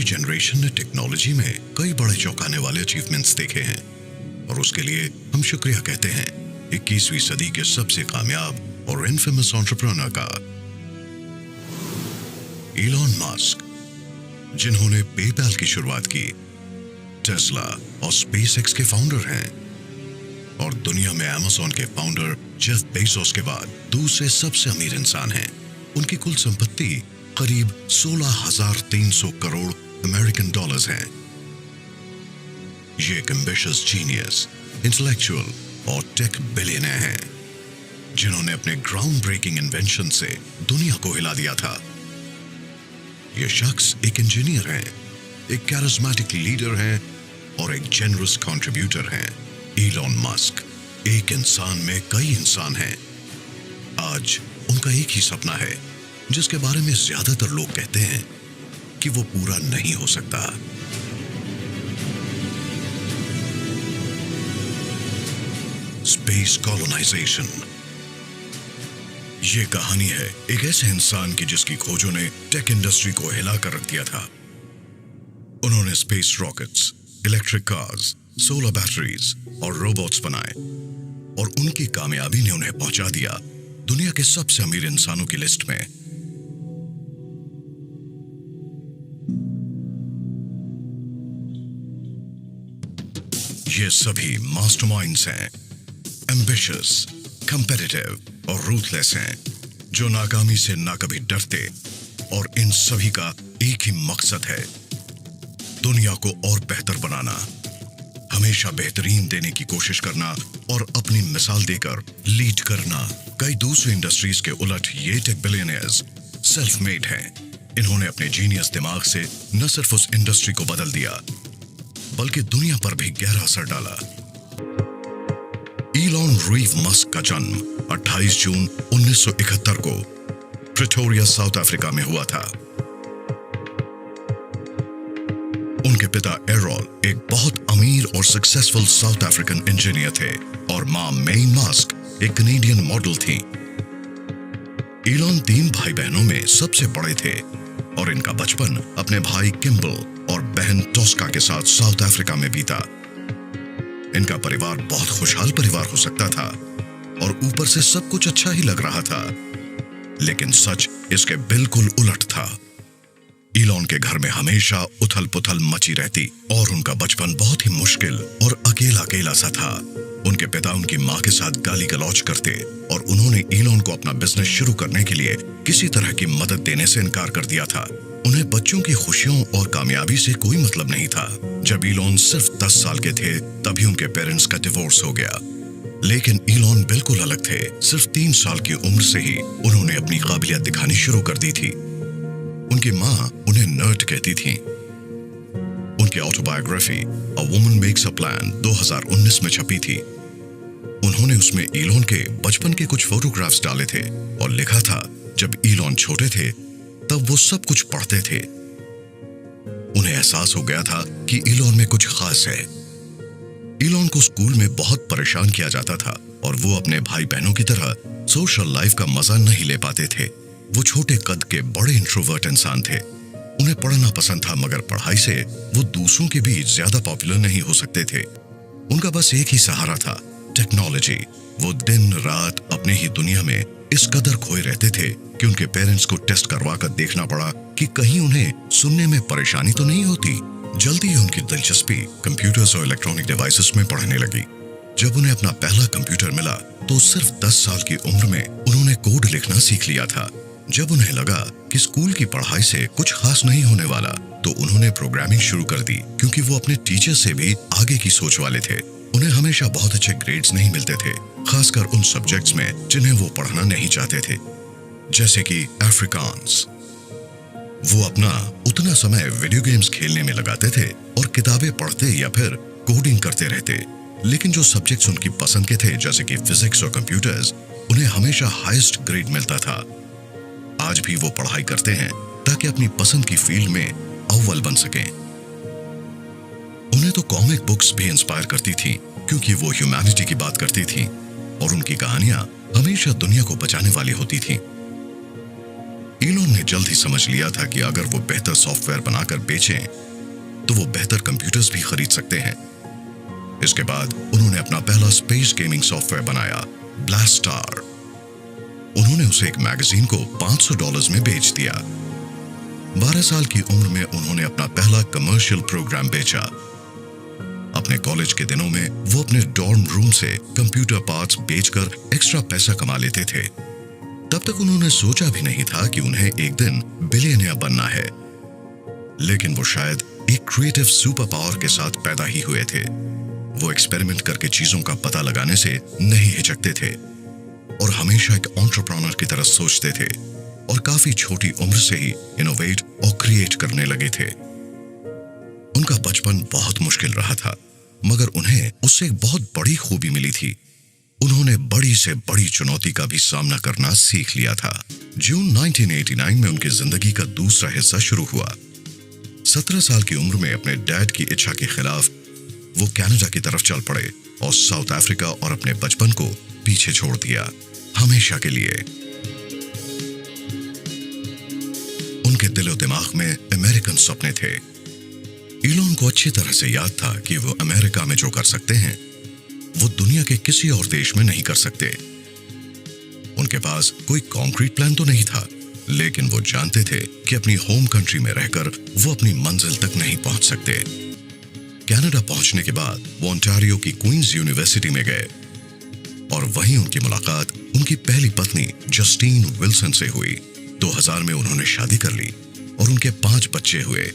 Generation ने technology में कई बड़े चौंकाने वाले अचीवमेंट्स देखे हैं और उसके लिए हम शुक्रिया कहते हैं 21वीं सदी के सबसे कामयाब और इनफेमस एंटरप्रेन्योर का, इलॉन मस्क, जिन्होंने पेपैल की शुरुआत की, टेस्ला और स्पेसएक्स के फाउंडर हैं और दुनिया में अमेज़न के फाउंडर जेफ बेजोस के बाद दूसरे सबसे अमीर इंसान हैं। उनकी कुल संपत्ति करीब 16,300 करोड़ अमेरिकन डॉलर्स हैं। ये एक एम्बिशियस जीनियस, इंटेलेक्चुअल और टेक बिलियनर हैं, जिन्होंने अपने ग्राउंड ब्रेकिंग इन्वेंशन से दुनिया को हिला दिया था। ये शख्स एक इंजीनियर हैं, एक कैरिस्मेटिक लीडर हैं और एक जेनरस कंट्रीब्यूटर हैं। इलॉन मस्क एक इंसान में कई इंसान हैं। आज उनका एक ही सपना है जिसके बारे में ज्यादातर लोग कहते हैं कि वो पूरा नहीं हो सकता। Space colonisation. ये कहानी है एक ऐसे इंसान की जिसकी खोजों ने टेक इंडस्ट्री को हिला कर रख दिया था। उन्होंने space rockets, electric cars, solar batteries और रोबोट्स बनाए और उनकी कामयाबी ने उन्हें पहुंचा दिया दुनिया के सबसे अमीर इंसानों की लिस्ट में। ये सभी मास्टरमाइंड्स हैं, एम्बिशियस, कंपेटिटिव और रूथलेस हैं, जो नाकामी से ना कभी डरते और इन सभी का एक ही मकसद है, दुनिया को और बेहतर बनाना, हमेशा बेहतरीन देने की कोशिश करना और अपनी मिसाल देकर लीड करना। कई दूसरी इंडस्ट्रीज के उलट ये टेक बिलियनियर्स सेल्फ मेड हैं। इन्होंने अपने जीनियस दिमाग से न सिर्फ उस इंडस्ट्री को बदल दिया बल्कि दुनिया पर भी गहरा असर डाला। इलॉन रीव मस्क का जन्म 28 जून 1971 को प्रिटोरिया, साउथ अफ्रीका में हुआ था। उनके पिता एरोल एक बहुत अमीर और सक्सेसफुल साउथ अफ्रीकन इंजीनियर थे और मां मेई मस्क एक कनेडियन मॉडल थी। इलॉन 3 भाई बहनों में सबसे बड़े थे और इनका बचपन अपने भाई किम्बल और बहन टोस्का के साथ साउथ अफ्रीका में बीता। इनका परिवार बहुत खुशहाल परिवार हो सकता था और ऊपर से सब कुछ अच्छा ही लग रहा था, लेकिन सच इसके बिल्कुल उलट था। इलॉन के घर में हमेशा उथल पुथल मची रहती और उनका बचपन बहुत ही मुश्किल और अकेला अकेला सा था। उनके पिता उनकी मां के साथ गाली गलौज करते और उन्होंने इलॉन को अपना बिजनेस शुरू करने के लिए किसी तरह की मदद देने से इनकार कर दिया था। उन्हें बच्चों की खुशियों और कामयाबी से कोई मतलब नहीं था। जब इलॉन सिर्फ 10 साल के थे तभी उनके पेरेंट्स का डिवोर्स हो गया, लेकिन इलॉन बिल्कुल अलग थे। सिर्फ 3 साल की उम्र से ही उन्होंने अपनी काबिलियत दिखानी शुरू कर दी थी। उनकी मां उन्हें नर्ड कहती थी। उनकी autobiography a woman makes a plan 2019 में छपी थी। उन्होंने उसमें इलॉन के बचपन के कुछ फोटोग्राफ्स डाले थे और लिखा था, जब इलॉन छोटे थे तब वो सब कुछ पढ़ते थे। उन्हें एहसास हो गया था कि इलॉन में कुछ खास है। इलॉन को स्कूल में बहुत परेशान किया जाता था और वो अपने भाई बहनों की तरह सोशल लाइफ का मजा नहीं ले पाते थे। वो छोटे कद के बड़े इंट्रोवर्ट इंसान थे। उन्हें पढ़ना पसंद था मगर पढ़ाई से वो दूसरों के बीच ज्यादा पॉपुलर नहीं हो सकते थे। उनका बस एक ही सहारा था, टेक्नोलॉजी। वो दिन रात अपने ही दुनिया में इस कदर खोए रहते थे कि उनके पेरेंट्स को टेस्ट करवा कर देखना पड़ा कि कहीं उन्हें सुनने में परेशानी तो नहीं होती। जल्दी ही उनकी दिलचस्पी कंप्यूटर्स और इलेक्ट्रॉनिक डिवाइसेस में पढ़ने लगी। जब उन्हें अपना पहला कंप्यूटर मिला तो सिर्फ 10 साल की उम्र में उन्होंने कोड लिखना सीख लिया था। जब उन्हें लगा कि स्कूल की पढ़ाई से कुछ खास नहीं होने वाला तो उन्होंने प्रोग्रामिंग शुरू कर दी, क्योंकि वो अपने टीचर से भी आगे की सोच वाले थे। उन्हें हमेशा बहुत अच्छे ग्रेड्स नहीं मिलते थे, खासकर उन सब्जेक्ट्स में जिन्हें वो पढ़ना नहीं चाहते थे, जैसे कि अफ्रीकांस। वो अपना उतना समय वीडियो गेम्स खेलने में लगाते थे और किताबें पढ़ते या फिर कोडिंग करते रहते। लेकिन जो सब्जेक्ट्स उनकी पसंद के थे, जैसे कि फिजिक्स और कंप्यूटर्स, उन्हें हमेशा हाईएस्ट ग्रेड मिलता था। आज भी वो पढ़ाई करते हैं ताकि अपनी पसंद की फील्ड में अव्वल बन सकें। उन्हें तो कॉमिक बुक्स भी इंस्पायर करती थी, क्योंकि वो ह्यूमैनिटी की बात करती थी और उनकी कहानियां हमेशा दुनिया को बचाने वाली होती थी। इलॉन ने जल्द ही समझ लिया था कि अगर वो बेहतर सॉफ्टवेयर बनाकर बेचें तो वो बेहतर कंप्यूटर्स भी खरीद सकते हैं। इसके बाद उन्होंने अपना पहला स्पेस गेमिंग सॉफ्टवेयर बनाया, ब्लास्टार। उन्होंने उसे एक मैगजीन को $500 में बेच दिया। 12 साल की उम्र में उन्होंने अपना पहला कमर्शियल प्रोग्राम बेचा। अपने कॉलेज के दिनों में वो अपने डॉर्म रूम से कंप्यूटर पार्ट्स बेचकर एक्स्ट्रा पैसा कमा लेते थे। तब तक उन्होंने सोचा भी नहीं था कि उन्हें एक दिन बिलियनियर बनना है, लेकिन वो शायद एक क्रिएटिव सुपर पावर के साथ पैदा ही हुए थे। वो एक्सपेरिमेंट करके चीजों का पता लगाने से नहीं हिचकते थे और हमेशा एक एंटरप्रेन्योर की तरह सोचते थे और काफी छोटी उम्र से ही इनोवेट और क्रिएट करने लगे थे। उनका बचपन बहुत मुश्किल रहा था, मगर उन्हें उससे एक बहुत बड़ी खूबी मिली थी। उन्होंने बड़ी से बड़ी चुनौती का भी सामना करना सीख लिया था। जून 1989 में उनकी जिंदगी का दूसरा हिस्सा शुरू हुआ। 17 साल की उम्र में अपने डैड की इच्छा के खिलाफ वो कनाडा की तरफ चल पड़े और साउथ अफ्रीका और अपने बचपन को पीछे छोड़ दिया, हमेशा के लिए। उनके दिलो दिमाग में अमेरिकन सपने थे। इलॉन को अच्छी तरह से याद था कि वो अमेरिका में जो कर सकते हैं वो दुनिया के किसी और देश में नहीं कर सकते। उनके पास कोई कॉन्क्रीट प्लान तो नहीं था, लेकिन वो जानते थे कि अपनी होम कंट्री में रहकर वो अपनी मंजिल तक नहीं पहुंच सकते। कनाडा पहुंचने के बाद वो ओंटारियो की क्वींस यूनिवर्सिटी में गए और वहीं उनकी मुलाकात उनकी पहली पत्नी जस्टीन विल्सन से हुई। 2000 में उन्होंने शादी कर ली और उनके 5 बच्चे हुए।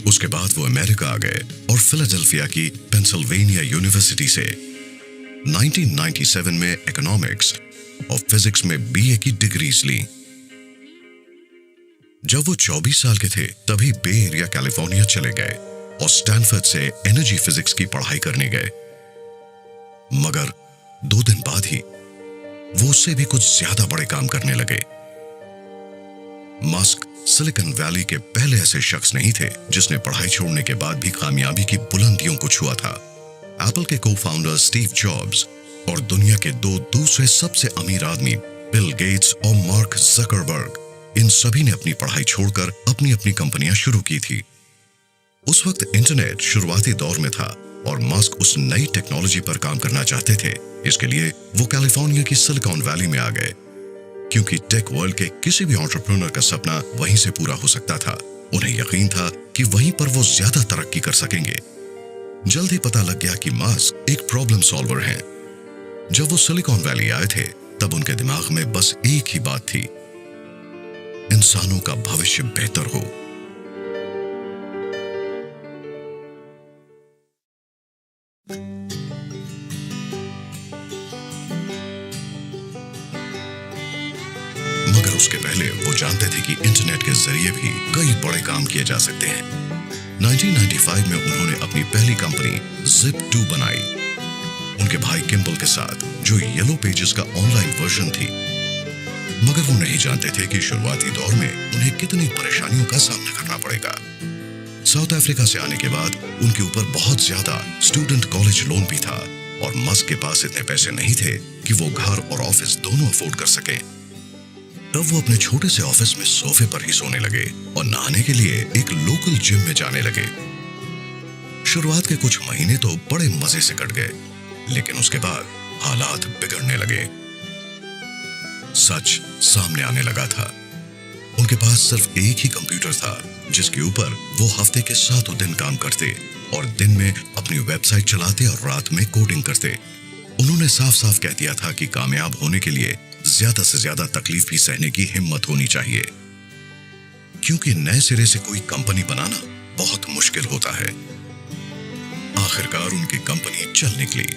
उसके बाद वो अमेरिका आ गए और फिलाडेल्फिया की पेंसिल्वेनिया यूनिवर्सिटी से 1997 में इकोनॉमिक्स और फिजिक्स में बीए की डिग्रीज ली। जब वो 24 साल के थे तभी बे एरिया कैलिफोर्निया चले गए और स्टैनफोर्ड से एनर्जी फिजिक्स की पढ़ाई करने गए। मगर 2 दिन बाद ही वो उससे भी कुछ ज्यादा बड़े काम करने लगे। मस्क सिलिकॉन वैली के पहले ऐसे शख्स नहीं थे जिसने पढ़ाई छोड़ने के बाद भी कामयाबी की बुलंदियों को छुआ था। एप्पल के को-फाउंडर स्टीव जॉब्स और दुनिया के 2 दूसरे सबसे अमीर आदमी बिल गेट्स और मार्क जकरबर्ग, इन सभी ने अपनी पढ़ाई छोड़कर अपनी अपनी कंपनियां शुरू की थी। उस वक्त इंटरनेट शुरुआती दौर में था और मस्क उस नई टेक्नोलॉजी पर काम करना चाहते थे। इसके लिए वो कैलिफोर्निया की सिलिकॉन वैली में आ गए, क्योंकि टेक वर्ल्ड के किसी भी एंटरप्रेन्योर का सपना वहीं से पूरा हो सकता था। उन्हें यकीन था कि वहीं पर वो ज्यादा तरक्की कर सकेंगे। जल्द ही पता लग गया कि मस्क एक प्रॉब्लम सॉल्वर हैं। जब वो सिलिकॉन वैली आए थे तब उनके दिमाग में बस एक ही बात थी, इंसानों का भविष्य बेहतर हो। मगर उसके पहले वो जानते थे कि इंटरनेट के जरिए भी कई बड़े काम किए जा सकते हैं। 1995 में उन्होंने अपनी पहली कंपनी Zip2 बनाई, उनके भाई किम्बल के साथ, जो येलो पेजेस का ऑनलाइन वर्जन थी। मगर वो नहीं जानते थे कि शुरुआती दौर में उन्हें कितनी परेशानियों का सामना करना पड़ेगा। साउथ अफ्रीका से आने के बाद उनके ऊपर बहुत ज्यादा स्टूडेंट कॉलेज लोन भी था और मस्क के पास इतने पैसे नहीं थे कि वो घर और ऑफिस दोनों अफोर्ड कर सकें। तब वो अपने छोटे से ऑफिस में सोफे पर ही सोने लगे और नहाने के लिए एक लोकल जिम में जाने लगे। शुरुआत के कुछ महीने तो बड़े मजे से कट गए, लेकिन उसके बाद हालात बिगड़ने लगे। सच सामने आने लगा था। उनके पास सिर्फ एक ही कंप्यूटर था जिसके ऊपर वो हफ्ते के 7 दिन काम करते और दिन में अपनी वेबसाइट चलाते और रात में कोडिंग करते। उन्होंने साफ साफ कह दिया था कि कामयाब होने के लिए ज्यादा से ज्यादा तकलीफ भी सहने की हिम्मत होनी चाहिए, क्योंकि नए सिरे से कोई कंपनी बनाना बहुत मुश्किल होता है। आखिरकार उनकी कंपनी चल निकली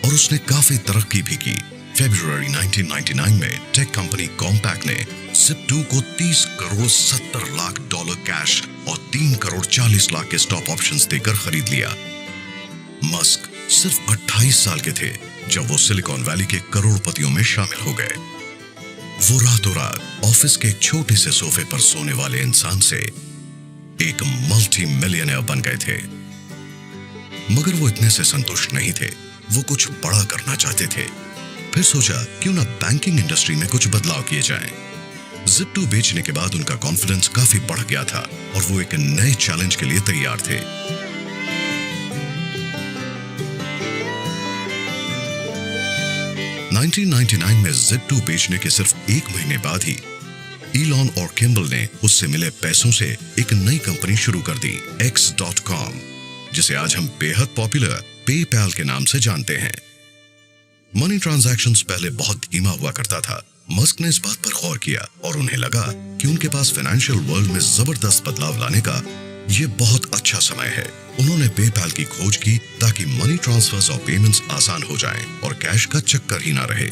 और उसने काफी तरक्की भी की। फरवरी 1999 में टेक कंपनी कॉम्पैक्ट ने Zip2 को $30 करोड़ 70 लाख कैश और $3 करोड़ 40 लाख के स्टॉक ऑप्शंस देकर खरीद लिया। मस्क सिर्फ 28 साल के थे जब वो सिलिकॉन वैली के करोड़पतियों में शामिल हो गए। वो रातों रात ऑफिस के एक छोटे से सोफे पर सोने वाले इंसान से एक मल्टी मिलियनर बन गए थे। मगर वो इतने से संतुष्ट नहीं थे, वो कुछ बड़ा करना चाहते थे। फिर सोचा क्यों ना बैंकिंग इंडस्ट्री में कुछ बदलाव किए जाएं। Zip2 बेचने के बाद उनका कॉन्फिडेंस काफी बढ़ गया था और वो एक नए चैलेंज के लिए तैयार थे। नाइनटीन 1999 में Zip2 बेचने के सिर्फ 1 महीने बाद ही ईलॉन और किम्बल ने उससे मिले पैसों से एक नई कंपनी शुरू कर दी, X.com, जिसे आज हम बेहद पॉपुलर पेपैल के नाम से जानते हैं। मनी ट्रांजैक्शंस पहले बहुत धीमा हुआ करता था। मस्क ने इस बात पर गौर किया और उन्हें लगा कि उनके पास फाइनेंशियल वर्ल्ड में जबरदस्त बदलाव लाने का ये बहुत अच्छा समय है। उन्होंने पेपैल की खोज की ताकि मनी ट्रांसफर्स और पेमेंट्स आसान हो जाएं और कैश का चक्कर ही ना रहे।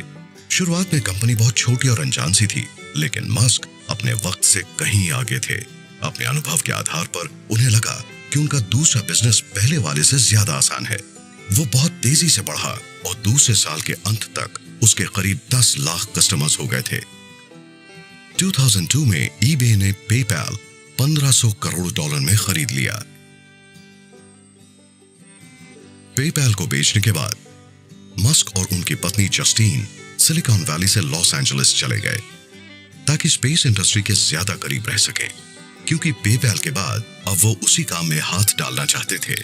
शुरुआत में कंपनी बहुत छोटी और अनजान सी थी, लेकिन मस्क अपने वक्त से कहीं आगे थे। अपने अनुभव के आधार पर उन्हें लगा कि उनका दूसरा बिजनेस पहले वाले से ज्यादा आसान है। वो बहुत तेजी से बढ़ा और दूसरे साल के अंत तक उसके करीब 10 लाख कस्टमर्स हो गए थे। 2002 में eBay ने पेपैल $1500 करोड़ में खरीद लिया। पेपैल को बेचने के बाद मस्क और उनकी पत्नी जस्टीन सिलिकॉन वैली से लॉस एंजलिस चले गए ताकि स्पेस इंडस्ट्री के ज्यादा करीब रह सकें, क्योंकि पेपैल के बाद अब वो उसी काम में हाथ डालना चाहते थे।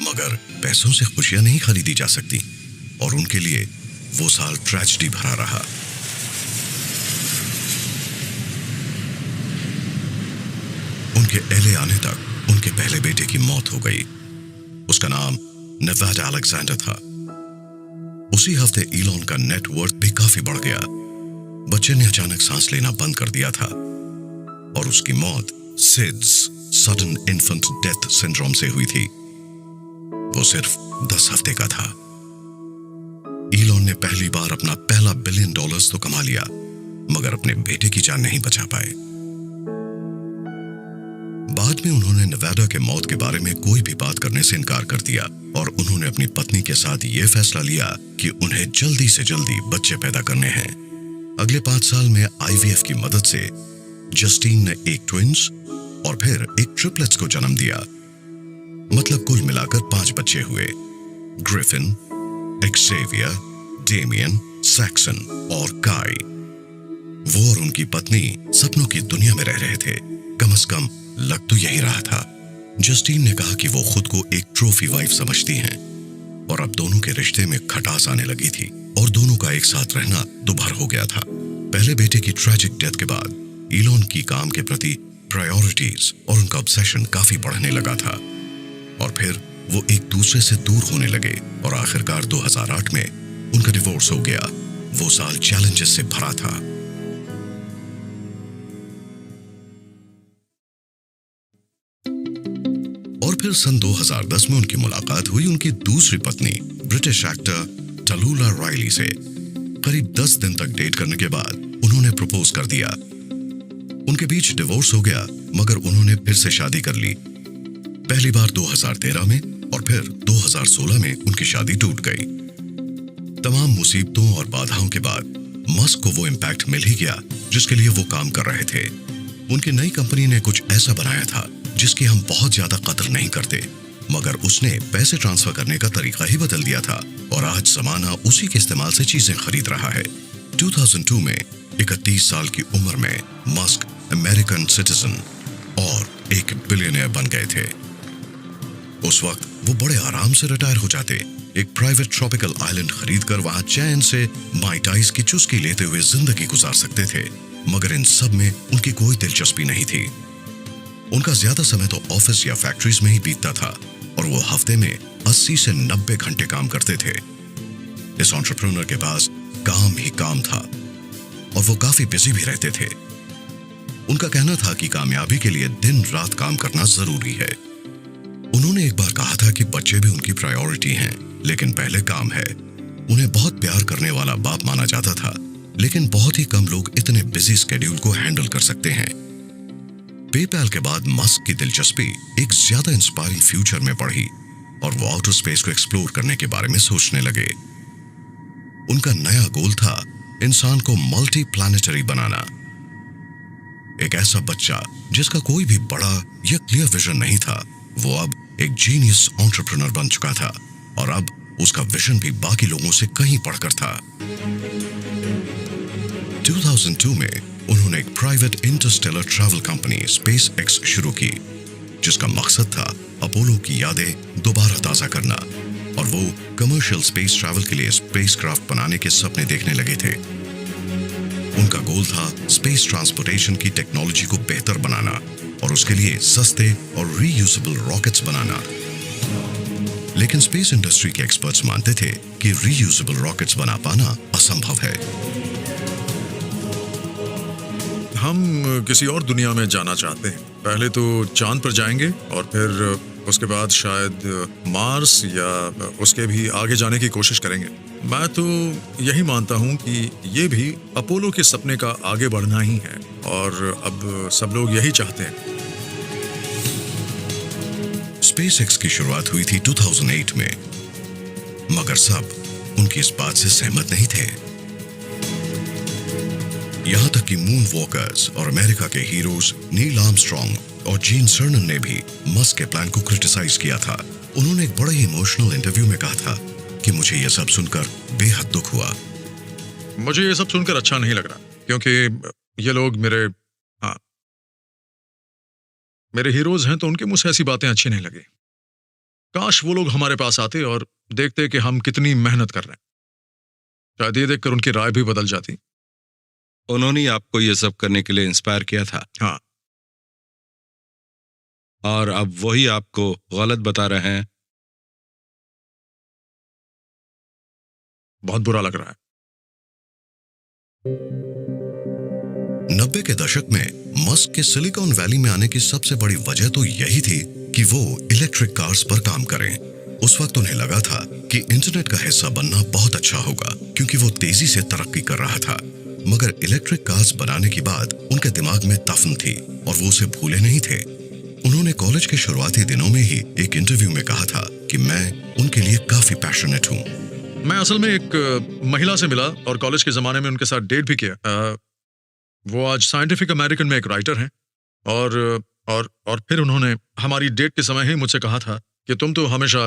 मगर पैसों से खुशियां नहीं खरीदी जा सकती और उनके लिए वो साल ट्रेजेडी भरा रहा। उनके एले आने तक उनके पहले बेटे की मौत हो गई। उसका नाम नेवाडा अलेक्जेंडर था। उसी हफ्ते ईलॉन का नेटवर्थ भी काफी बढ़ गया। बच्चे ने अचानक सांस लेना बंद कर दिया था और उसकी मौत seeds sudden infant death syndrome से हुई थी। वो सिर्फ 10 हफ्ते का था। ईलॉन ने पहली बार अपना पहला $1 बिलियन तो कमा लिया, मगर अपने बेटे की जान नहीं बचा पाए। बाद में उन्होंने नेवाडा के मौत के बारे में कोई भी बात करने से इनकार कर दिया और उन्होंने अपनी पत्नी के साथ ये फैसला लिया कि उन्हें जल्दी से जल्दी बच्चे पैदा करने हैं। अगले 5 साल में IVF की मदद से जस्टीन ने एक ट्विंस और फिर एक ट्रिपलेट्स को जन्म दिया। मतलब कुल मिलाकर 5 बच्चे हुए, ग्रिफिन, एक्सेवियर, डेमियन, सैक्सन और काई। वो और उनकी पत्नी सपनों की दुनिया में रह रहे थे। कम से कम लग तो यही रहा था। जस्टीन ने कहा कि वो खुद को एक ट्रॉफी वाइफ समझती हैं और अब दोनों के रिश्ते में खटास आने लगी थी और दोनों का एक साथ रहना दुभर हो गया था। पहले बेटे की ट्रैजिक डेथ के बाद ईलॉन की काम के प्रति प्रायोरिटीज और उनका ऑब्सेशन काफी बढ़ने लगा था और फिर वो एक दूसरे से दूर होने लगे और आखिरकार 2008 में उनका डिवोर्स हो गया। वो साल चैलेंजेस से भरा था। और फिर सन 2010 में उनकी मुलाकात हुई उनकी दूसरी पत्नी ब्रिटिश एक्टर टलूला राइली से। करीब 10 दिन तक डेट करने के बाद उन्होंने प्रपोज कर दिया। उनके बीच डिवोर्स हो गया, मगर उन्होंने फिर से शादी कर ली। पहली बार 2013 में और फिर 2016 में उनकी शादी टूट गई। तमाम मुसीबतों और बाधाओं के बाद मस्क को वो इम्पैक्ट मिल ही गया जिसके लिए वो काम कर रहे थे। उनकी नई कंपनी ने कुछ ऐसा बनाया था जिसकी हम बहुत ज्यादा कदर नहीं करते, मगर उसने पैसे ट्रांसफर करने का तरीका ही बदल दिया था और आज जमाना उसी के इस्तेमाल से चीजें खरीद रहा है। 2002 में 31 साल की उम्र में मस्क अमेरिकन सिटीजन और एक बिलियनियर बन गए थे। उस वक्त वो बड़े आराम से रिटायर हो जाते, एक प्राइवेट ट्रॉपिकल आइलैंड खरीदकर वहां चैन से माई टाइस की चुस्की लेते हुए जिंदगी गुजार सकते थे, मगर इन सब में उनकी कोई दिलचस्पी नहीं थी। उनका ज्यादा समय तो ऑफिस या फैक्ट्रीज में ही बीतता था और वो हफ्ते में 80 से 90 घंटे काम करते थे। इस एंटरप्रेन्योर के पास काम ही काम था और वो काफी बिजी भी रहते थे। उनका कहना था कि कामयाबी के लिए दिन रात काम करना जरूरी है। उन्होंने एक बार कहा था कि बच्चे भी उनकी प्रायोरिटी हैं, लेकिन पहले काम है। उन्हें बहुत प्यार करने वाला बाप माना जाता था, लेकिन बहुत ही कम लोग इतने बिजी स्केड्यूल को हैंडल कर सकते हैं। पेपैल के बाद मस्क की दिलचस्पी एक ज्यादा इंस्पायरिंग फ्यूचर में बढ़ी और वो आउटर स्पेस को एक्सप्लोर करने के बारे में सोचने लगे। उनका नया गोल था इंसान को मल्टी प्लैनेटरी बनाना। एक ऐसा बच्चा जिसका कोई भी बड़ा या क्लियर विजन नहीं था, वो अब एक जीनियस एंटरप्रेन्योर बन चुका था और अब उसका विजन भी बाकी लोगों से कहीं बढ़कर था। 2002 में उन्होंने एक private Interstellar travel company space x शुरू की, जिसका मकसद था अपोलो की यादें दोबारा ताज़ा करना, और वो कमर्शियल स्पेस ट्रैवल के लिए स्पेसक्राफ्ट बनाने के सपने देखने लगे थे। उनका गोल था स्पेस ट्रांसपोर्टेशन की टेक्नोलॉजी को बेहतर बनाना और उसके लिए सस्ते और रीयूजेबल रॉकेट्स बनाना। लेकिन स्पेस इंडस्ट्री के एक्सपर्ट्स मानते थे कि रीयूजेबल रॉकेट्स बना पाना असंभव है। हम किसी और दुनिया में जाना चाहते हैं। पहले तो चांद पर जाएंगे और फिर उसके बाद शायद मार्स या उसके भी आगे जाने की कोशिश करेंगे। मैं तो यही मानता हूं कि ये भी अपोलो के सपने का आगे बढ़ना ही है, और अब सब लोग यही चाहते हैं। स्पेसएक्स की शुरुआत हुई थी 2008 में, मगर सब उनकी इस बात से सहमत नहीं थे। यहां तक कि मून वॉकर्स और अमेरिका के हीरोज नील आर्मस्ट्रॉन्ग और जीन सर्नन ने भी मस्क के प्लान को क्रिटिसाइज किया था। उन्होंने एक बड़े इमोशनल इंटरव्यू में कहा था कि मुझे यह सब सुनकर बेहद दुख हुआ। मुझे ये सब सुनकर अच्छा नहीं लग रहा, क्योंकि ये लोग मेरे हीरोज हैं, तो उनके मुंह से ऐसी बातें अच्छी नहीं लगी। काश वो लोग हमारे पास आते और देखते कि हम कितनी मेहनत कर रहे हैं। शायद ये देखकर उनकी राय भी बदल जाती। उन्होंने आपको ये सब करने के लिए इंस्पायर किया था। हाँ, और अब वही आपको गलत बता रहे हैं। बहुत बुरा लग रहा है। 90 के दशक में मस्क के सिलिकॉन वैली में आने की सबसे बड़ी वजह तो यही थी कि वो इलेक्ट्रिक कार्स पर काम करें। उस वक्त उन्हें लगा था कि इंटरनेट का हिस्सा बनना बहुत अच्छा होगा, क्योंकि वो तेजी से तरक्की कर रहा था। मगर इलेक्ट्रिक कार्स बनाने के बाद उनके दिमाग में दफन थी और वो उसे भूले नहीं थे। उन्होंने कॉलेज के शुरुआती दिनों में ही एक इंटरव्यू में कहा था कि मैं उनके लिए काफी पैशनेट हूँ। मैं असल में एक महिला से मिला और कॉलेज के जमाने में उनके साथ डेट भी किया। वो आज साइंटिफिक अमेरिकन में एक राइटर हैं, और फिर उन्होंने हमारी डेट के समय ही मुझसे कहा था कि तुम तो हमेशा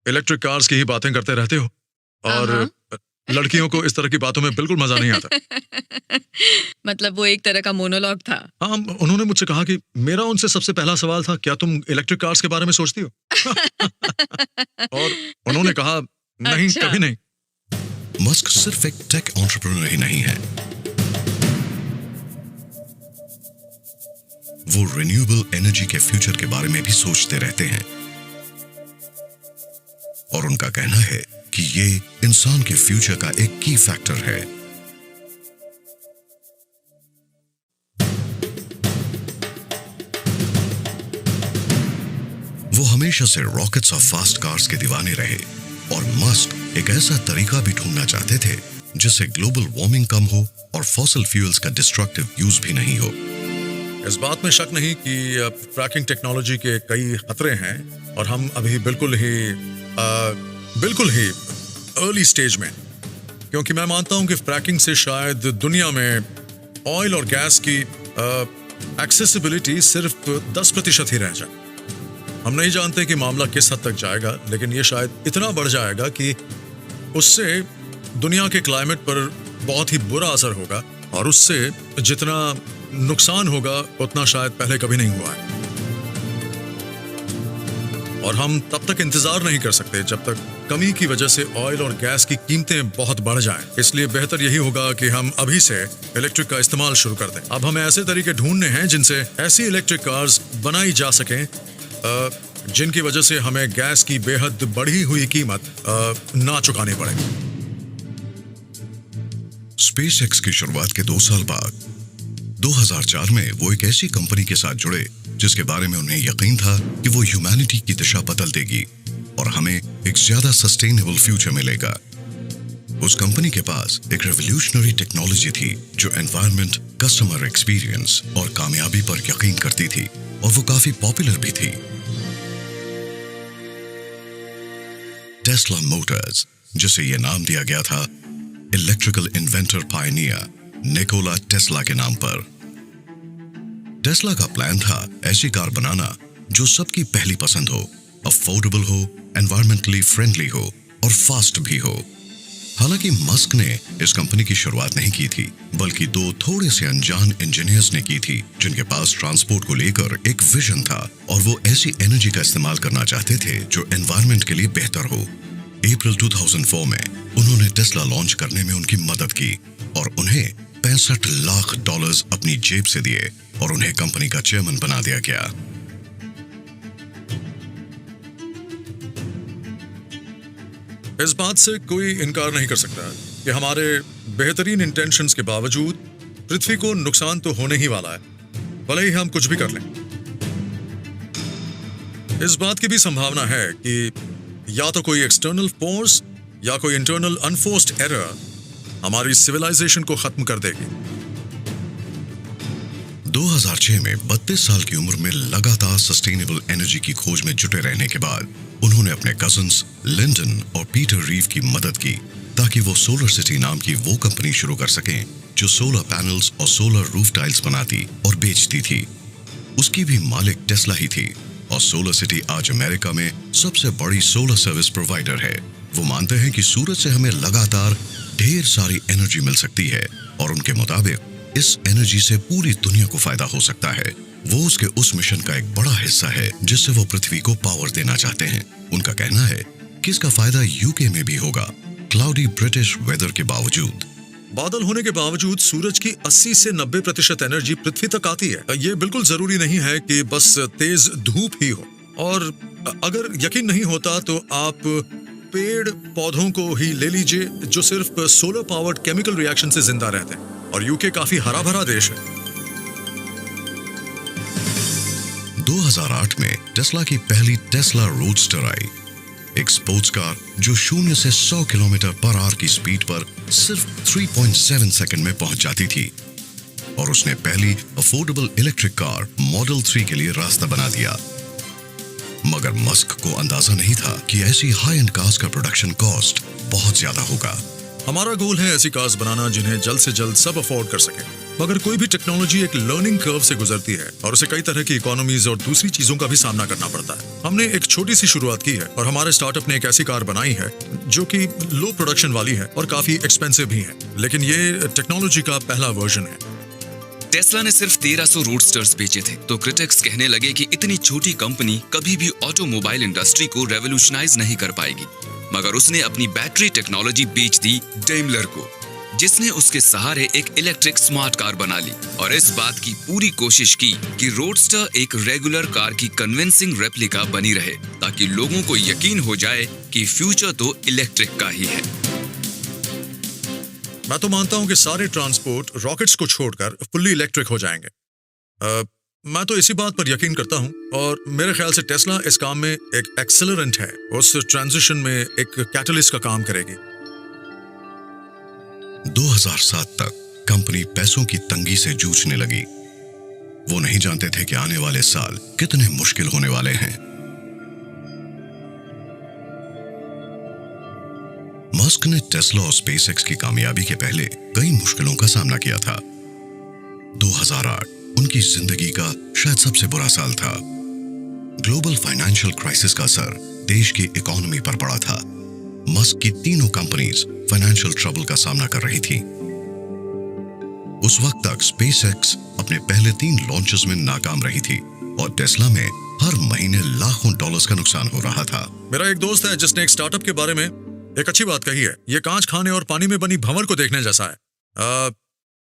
इलेक्ट्रिक कार्स की ही बातें करते रहते हो, और लड़कियों को इस तरह की बातों में बिल्कुल मजा नहीं आता। मतलब वो एक तरह का मोनोलॉग था। हाँ, उन्होंने मुझसे कहा कि मेरा उनसे सबसे पहला सवाल था, क्या तुम इलेक्ट्रिक कार्स के बारे में सोचती हो? और उन्होंने कहा, नहीं, अच्छा। कभी नहीं। मस्क सिर्फ एक टेक एंटरप्रेन्योर ही नहीं है, वो रिन्यूएबल एनर्जी के फ्यूचर के बारे में भी सोचते रहते हैं, और उनका कहना है कि ये इंसान के फ्यूचर का एक की फैक्टर है। वो हमेशा से रॉकेट्स और फास्ट कार्स के दीवाने रहे, और मस्क एक ऐसा तरीका भी ढूंढना चाहते थे जिससे ग्लोबल वार्मिंग कम हो और फॉसिल फ्यूल्स का डिस्ट्रक्टिव यूज भी नहीं हो। इस बात में शक नहीं कि फ्रैकिंग टेक्नोलॉजी के कई खतरे हैं, और हम अभी बिल्कुल ही अर्ली स्टेज में, क्योंकि मैं मानता हूं कि फ्रैकिंग से शायद दुनिया में ऑयल और गैस की एक्सेसिबिलिटी सिर्फ 10% ही रह जाए। हम नहीं जानते कि मामला किस हद तक जाएगा, लेकिन ये शायद इतना बढ़ जाएगा कि उससे दुनिया के क्लाइमेट पर बहुत ही बुरा असर होगा, और उससे जितना नुकसान होगा उतना शायद पहले कभी नहीं हुआ है। और हम तब तक इंतजार नहीं कर सकते जब तक कमी की वजह से ऑयल और गैस की कीमतें बहुत बढ़ जाएं। इसलिए बेहतर यही होगा कि हम अभी से इलेक्ट्रिक का इस्तेमाल शुरू कर दें। अब हमें ऐसे तरीके ढूंढने हैं जिनसे ऐसी इलेक्ट्रिक कार्स बनाई जा सकें जिनकी वजह से हमें गैस की बेहद बढ़ी हुई कीमत ना चुकानी पड़े। स्पेसएक्स की शुरुआत के 2 साल बाद 2004 में वो एक ऐसी कंपनी के साथ जुड़े जिसके बारे में उन्हें यकीन था कि वो ह्यूमैनिटी की दिशा बदल देगी और हमें एक ज्यादा सस्टेनेबल फ्यूचर मिलेगा। उस कंपनी के पास एक रेवोल्यूशनरी टेक्नोलॉजी थी जो एनवायरनमेंट, कस्टमर एक्सपीरियंस और कामयाबी पर यकीन करती थी, और वो काफी पॉपुलर भी थी। टेस्ला मोटर्स, जिसे ये नाम दिया गया था electrical inventor Pioneer Nikola Tesla के नाम पर। टेस्ला का प्लान था ऐसी कार बनाना जो सबकी पहली पसंद हो, अफोर्डेबल हो, एनवायरमेंटली फ्रेंडली हो और फास्ट भी हो। हालांकि मस्क ने इस कंपनी की शुरुआत नहीं की थी, बल्कि दो थोड़े से अनजान इंजीनियर्स ने की थी, जिनके पास ट्रांसपोर्ट को लेकर एक विजन था और वो ऐसी एनर्जी का इस्तेमाल करना चाहते थे जो एनवायरनमेंट के लिए बेहतर हो। अप्रैल 2004 में उन्होंने टेस्ला लॉन्च करने में उनकी मदद की और उन्हें $65 लाख अपनी जेब से दिए और उन्हें कंपनी का चेयरमैन बना दिया गया। इस बात से कोई इनकार नहीं कर सकता कि हमारे बेहतरीन इंटेंशंस के बावजूद पृथ्वी को नुकसान तो होने ही वाला है, भले ही हम कुछ भी कर लें। इस बात की भी संभावना है कि या तो कोई एक्सटर्नल फोर्स या कोई इंटरनल अनफोर्स्ड एरर हमारी सिविलाइजेशन को खत्म कर देगी। 2006 में 32 साल की उम्र में लगातार सस्टेनेबल एनर्जी की खोज में जुटे रहने के बाद उन्होंने अपने कजिन्स लिंडन और पीटर रीव की मदद की ताकि वो सोलर सिटी नाम की वो कंपनी शुरू कर सकें जो सोलर पैनल्स और सोलर रूफ टाइल्स बनाती और बेचती थी। उसकी भी मालिक टेस्ला ही थी और सोलर सिटी आज अमेरिका में सबसे बड़ी सोलर सर्विस प्रोवाइडर है। वो मानते हैं कि सूरज से हमें लगातार ढेर सारी एनर्जी मिल सकती है और उनके मुताबिक इस एनर्जी से पूरी दुनिया को फायदा हो सकता है। वो उसके उस मिशन का एक बड़ा हिस्सा है जिससे वो पृथ्वी को पावर देना चाहते हैं। उनका कहना है कि इसका फायदा यूके में भी होगा, क्लाउडी ब्रिटिश वेदर के बावजूद। बादल होने के बावजूद सूरज की 80 से 90% एनर्जी पृथ्वी तक आती है। ये बिल्कुल जरूरी नहीं है कि बस तेज धूप ही हो, और अगर यकीन नहीं होता तो आप पेड़ पौधों को ही ले लीजिए जो सिर्फ सोलर पावर्ड केमिकल रिएक्शन से जिंदा रहते हैं, और यूके काफी हरा भरा देश है। 2008 में टेस्ला की पहली टेस्ला रोडस्टर आई, एक स्पोर्ट्स कार जो 0 से 100 किलोमीटर पर आवर की स्पीड पर सिर्फ 3.7 सेकंड में पहुंच जाती थी, और उसने पहली अफोर्डेबल इलेक्ट्रिक कार मॉडल 3 के लिए रास्ता बना दिया। मगर मस्क को अंदाजा नहीं था कि ऐसी हाई एंड कार्स का प्रोडक्शन कॉस्ट बहुत ज्यादा होगा। हमारा गोल है ऐसी कार्स बनाना जिन्हें जल्द से जल्द सब अफोर्ड कर सके, मगर कोई भी टेक्नोलॉजी एक लर्निंग कर्व से गुजरती है और उसे कई तरह की इकोनॉमीज और दूसरी चीजों का भी सामना करना पड़ता है। हमने एक छोटी सी शुरुआत की है और हमारे स्टार्टअप ने एक ऐसी कार बनाई है जो कि लो प्रोडक्शन वाली है और काफी एक्सपेंसिव भी है, लेकिन ये टेक्नोलॉजी का पहला वर्जन है। टेस्ला ने सिर्फ 1300 रोडस्टर्स बेचे थे तो क्रिटिक्स कहने लगे कि इतनी छोटी कंपनी कभी भी ऑटोमोबाइल इंडस्ट्री को रेवोल्यूशनाइज नहीं कर पाएगी। मगर उसने अपनी बैटरी टेक्नोलॉजी बेच दी डेमलर को, जिसने उसके सहारे एक इलेक्ट्रिक स्मार्ट कार बना ली और इस बात की पूरी कोशिश की कि रोडस्टर एक रेगुलर कार की कन्विंसिंग रेप्लिका बनी रहे, ताकि लोगों को यकीन हो जाए कि फ्यूचर तो इलेक्ट्रिक का ही है। मैं तो मानता हूं कि सारे ट्रांसपोर्ट रॉकेट्स को छोड़कर फुल्ली इलेक्ट्रिक हो जाएंगे। मैं तो इसी बात पर यकीन करता हूं, और मेरे ख्याल से टेस्ला इस काम में एक एक्सेलरेंट है, उस ट्रांजिशन में एक कैटलिस्ट का काम करेगी। 2007 तक कंपनी पैसों की तंगी से जूझने लगी। वो नहीं जानते थे कि आने वाले साल कितने मुश्किल होने वाले हैं। मस्क ने टेस्ला और स्पेसएक्स की कामयाबी के पहले कई मुश्किलों का सामना किया था। 2008 उनकी जिंदगी का शायद सबसे बुरा साल था। ग्लोबल फाइनेंशियल क्राइसिस का असर देश की इकोनॉमी पर पड़ा था। मस्क की तीनों कंपनीज फाइनेंशियल ट्रबल का सामना कर रही थी। उस वक्त तक स्पेसएक्स अपने पहले 3 लॉन्चेस में नाकाम रही थी और टेस्ला में हर महीने लाखों डॉलर्स का नुकसान हो रहा था। मेरा एक दोस्त है जिसने एक स्टार्टअप के बारे में एक अच्छी बात कही है। ये कांच खाने और पानी में बनी भंवर को देखने जैसा है।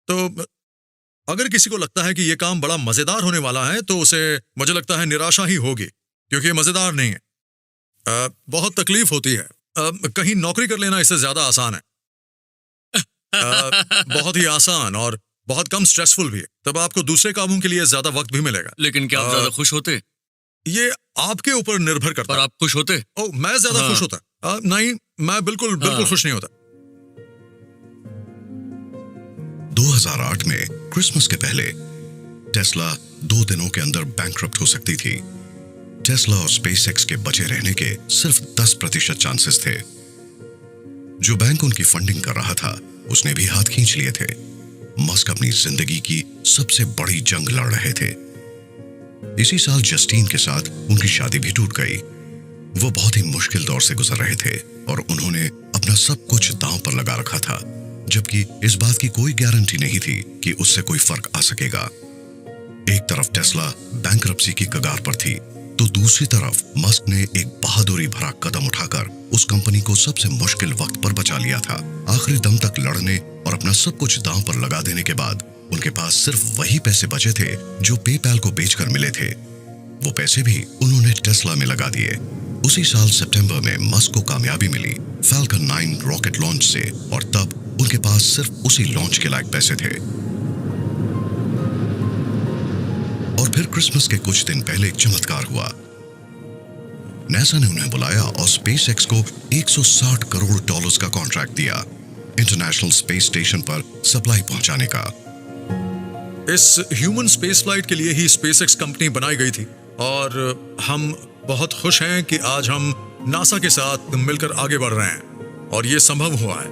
तो अगर किसी को लगता है कि ये काम बड़ा मजेदार होने वाला है तो उसे, मुझे लगता है, निराशा ही होगी, क्योंकि ये मजेदार नहीं है। बहुत तकलीफ होती है। कहीं नौकरी कर लेना इससे ज्यादा आसान है। बहुत ही आसान और बहुत कम स्ट्रेसफुल भी है। तब आपको दूसरे कामों के लिए ज्यादा वक्त भी मिलेगा। लेकिन क्या आप ज्यादा खुश होते? ये आपके ऊपर निर्भर करता है। पर आप खुश होते? ओ, मैं ज्यादा खुश होता? नहीं, मैं बिल्कुल खुश नहीं होता। 2008 में क्रिसमस के पहले टेस्ला 2 दिनों के अंदर बैंकरप्ट हो सकती थी। टेस्ला और स्पेसएक्स के बचे रहने के सिर्फ 10% चांसेस थे। जो बैंक उनकी फंडिंग कर रहा था उसने भी हाथ खींच लिए थे। मस्क अपनी जिंदगी की सबसे बड़ी जंग लड़ रहे थे। इसी साल जस्टीन के साथ उनकी शादी भी टूट गई। वो बहुत ही मुश्किल दौर से गुजर रहे थे और उन्होंने अपना सब कुछ दांव पर लगा रखा था, जबकि इस बात की कोई गारंटी नहीं थी कि उससे कोई फर्क आ सकेगा। एक तरफ टेस्ला बैंकरप्सी की कगार पर थी, तो दूसरी तरफ मस्क ने एक बहादुरी भरा कदम उठाकर उस कंपनी को सबसे मुश्किल वक्त पर बचा लिया था। आखिरी दम तक लड़ने और अपना सब कुछ दांव पर लगा देने के बाद उनके पास सिर्फ वही पैसे बचे थे जो पेपैल को बेचकर मिले थे। वो पैसे भी उन्होंने टेस्ला में लगा दिए। उसी साल सितंबर में मस्क को कामयाबी मिली फैल्कन 9 रॉकेट लॉन्च से, और तब उनके पास सिर्फ उसी लॉन्च के लायक पैसे थे। और फिर क्रिसमस के कुछ दिन पहले एक चमत्कार हुआ। नासा ने उन्हें बुलाया और स्पेसएक्स को $160 करोड़ का कॉन्ट्रैक्ट दिया इंटरनेशनल स्पेस स्टेशन पर सप्लाई पहुंचाने का। इस ह्यूमन स्पेस फ्लाइट के लिए ही स्पेसएक्स कंपनी बनाई गई थी, और हम बहुत खुश हैं कि आज हम नासा के साथ मिलकर आगे बढ़ रहे हैं और ये संभव हुआ है।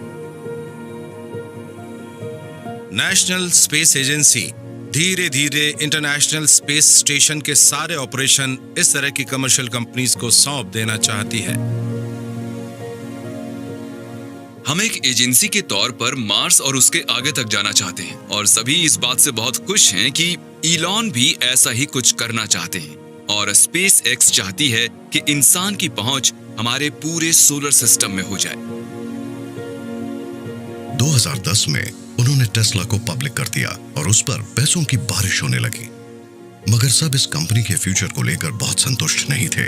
नेशनल स्पेस एजेंसी धीरे धीरे इंटरनेशनल स्पेस स्टेशन के सारे ऑपरेशन इस तरह की कमर्शियल कंपनीज को सौंप देना चाहती है। हम एक एजेंसी के तौर पर मार्स और उसके आगे तक जाना चाहते हैं, और सभी इस बात से बहुत खुश हैं कि इलॉन भी ऐसा ही कुछ करना चाहते हैं, और स्पेस एक्स चाहती है कि इंसान की पहुंच हमारे पूरे सोलर सिस्टम में हो जाए। 2010 में उन्होंने टेस्ला को पब्लिक कर दिया और उस पर पैसों की बारिश होने लगी, मगर सब इस कंपनी के फ्यूचर को लेकर बहुत संतुष्ट नहीं थे।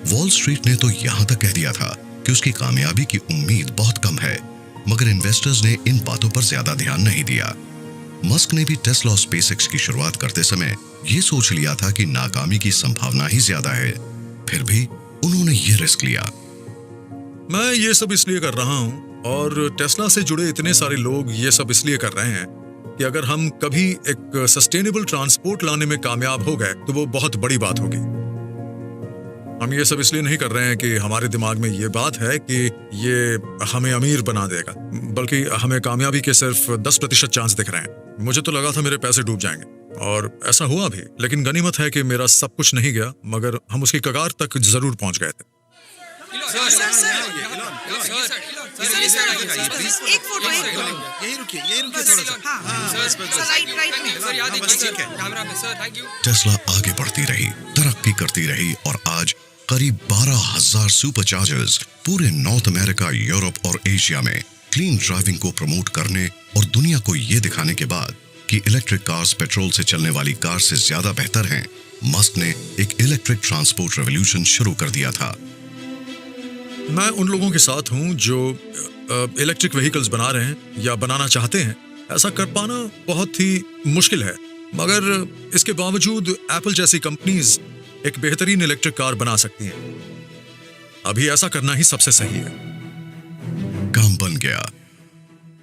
वॉल स्ट्रीट ने तो यहां तक कह दिया था कि उसकी कामयाबी की उम्मीद बहुत कम है, मगर इन्वेस्टर्स ने इन बातों पर ज्यादा ध्यान नहीं दिया। मस्क ने भी टेस्ला और स्पेसएक्स की शुरुआत करते समय ये सोच लिया था कि नाकामी की संभावना ही ज्यादा है, फिर भी उन्होंने ये रिस्क लिया। मैं ये सब इसलिए कर रहा हूँ, और टेस्ला से जुड़े इतने सारे लोग ये सब इसलिए कर रहे हैं कि अगर हम कभी एक सस्टेनेबल ट्रांसपोर्ट लाने में कामयाब हो गए तो वो बहुत बड़ी बात होगी। हम ये सब इसलिए नहीं कर रहे हैं कि हमारे दिमाग में ये बात है कि ये हमें अमीर बना देगा, बल्कि हमें कामयाबी के सिर्फ 10% चांस दिख रहे हैं। मुझे तो लगा था मेरे पैसे डूब जाएंगे, और ऐसा हुआ भी, लेकिन गनीमत है कि मेरा सब कुछ नहीं गया, मगर हम उसकी कगार तक जरूर पहुंच गए थे। एक फोटो यही रुकिए थोड़ा सा। टेस्ला आगे बढ़ती रही, तरक्की करती रही, और आज करीब 12,000 सुपरचार्जर्स पूरे नॉर्थ अमेरिका, यूरोप और एशिया में क्लीन ड्राइविंग को प्रमोट करने और दुनिया को ये दिखाने के बाद कि इलेक्ट्रिक कार्स पेट्रोल से चलने वाली कार से ज्यादा बेहतर हैं, मस्क ने एक इलेक्ट्रिक ट्रांसपोर्ट रेवोल्यूशन शुरू कर दिया था। मैं उन लोगों के साथ हूं जो इलेक्ट्रिक व्हीकल्स बना रहे हैं या बनाना चाहते हैं। ऐसा कर पाना बहुत ही मुश्किल है, मगर इसके बावजूद एप्पल जैसी कंपनीज एक बेहतरीन इलेक्ट्रिक कार बना सकती हैं। अभी ऐसा करना ही सबसे सही है। काम बन गया,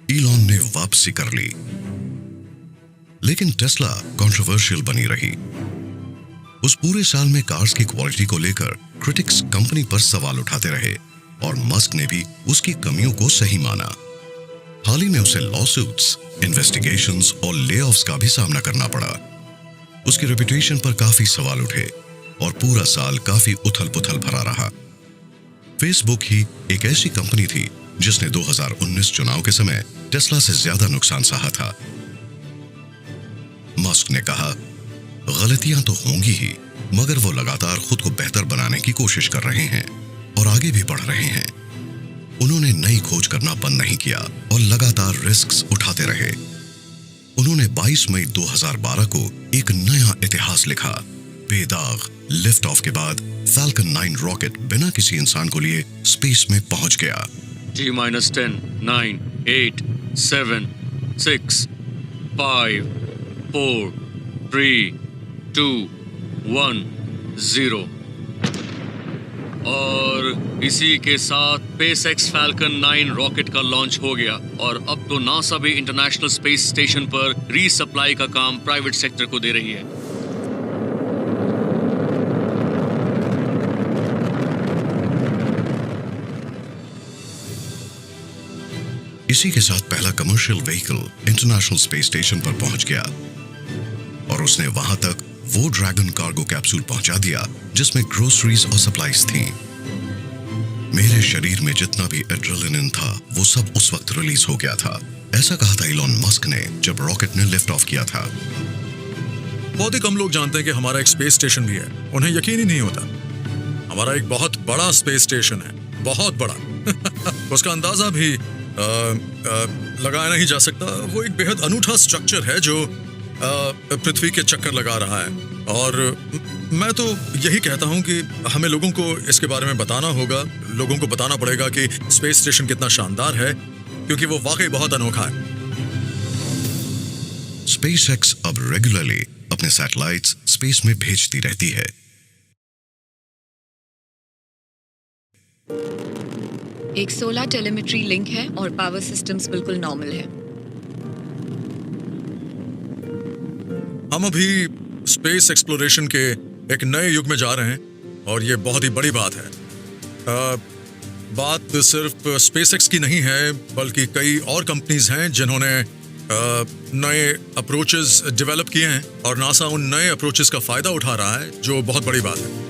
इलॉन ने वापसी कर ली, लेकिन टेस्ला कंट्रोवर्शियल बनी रही। उस पूरे साल में कार्स की क्वालिटी को लेकर क्रिटिक्स कंपनी पर सवाल उठाते रहे, और मस्क ने भी उसकी कमियों को सही माना। हाल ही में उसे लॉसूट्स, इन्वेस्टिगेशंस और लेऑफ्स का भी सामना करना पड़ा। उसकी रेपुटेशन पर काफी सवाल उठे और पूरा साल काफी उथल-पुथल भरा रहा। फेसबुक ही एक ऐसी कंपनी थी जिसने 2019 चुनाव के समय टेस्ला से ज्यादा नुकसान सहा था। मस्क ने कहा, गलतियां तो होंगी ही, मगर वो लगातार खुद को बेहतर बनाने की कोशिश कर रहे हैं और आगे भी बढ़ रहे हैं। उन्होंने नई खोज करना बंद नहीं किया और लगातार रिस्क्स उठाते रहे। उन्होंने 22 मई 2012 को एक नया इतिहास लिखा। बेदाग लिफ्ट ऑफ के बाद फैल्कन 9 रॉकेट बिना किसी इंसान को लिए स्पेस में पहुंच गया। T-10, 9, 8, 7, 6, 5, 4, 3, 2, 1, 0। और इसी के साथ स्पेसएक्स फैल्कन 9 रॉकेट का लॉन्च हो गया, और अब तो नासा भी इंटरनेशनल स्पेस स्टेशन पर रीसप्लाई का काम प्राइवेट सेक्टर को दे रही है। इसी के साथ पहला commercial vehicle international space station पर पहुंच गया, और उसने वहां तक वो ड्रैगन कार्गो कैप्सूल पहुंचा दिया जिसमें ग्रोसरीज और सप्लाईज थीं। मेरे शरीर में जितना भी एड्रेनालिन था वो सब उस वक्त रिलीज हो गया था। ऐसा कहा था इलॉन मस्क ने जब रॉकेट ने लिफ्ट ऑफ किया था। बहुत ही कम लोग जानते हैं कि हमारा एक स्पेस स्टेशन भी है, उन्हें यकीन ही नहीं होता। हमारा एक बहुत बड़ा स्पेस स्टेशन है, बहुत बड़ा। उसका अंदाजा भी लगाया नहीं जा सकता। वो एक बेहद अनूठा स्ट्रक्चर है जो पृथ्वी के चक्कर लगा रहा है। और मैं तो यही कहता हूं कि हमें लोगों को इसके बारे में बताना होगा, लोगों को बताना पड़ेगा कि स्पेस स्टेशन कितना शानदार है, क्योंकि वो वाकई बहुत अनोखा है। SpaceX अब रेगुलरली अपने सैटेलाइट्स स्पेस में भेजती रहती है। एक 16 टेलीमेट्री लिंक है और पावर सिस्टम्स बिल्कुल नॉर्मल है। हम अभी स्पेस एक्सप्लोरेशन के एक नए युग में जा रहे हैं और ये बहुत ही बड़ी बात है। बात सिर्फ SpaceX की नहीं है, बल्कि कई और कंपनीज हैं जिन्होंने नए अप्रोचेस डेवलप किए हैं और नासा उन नए अप्रोचेस का फायदा उठा रहा है, जो बहुत बड़ी बात है।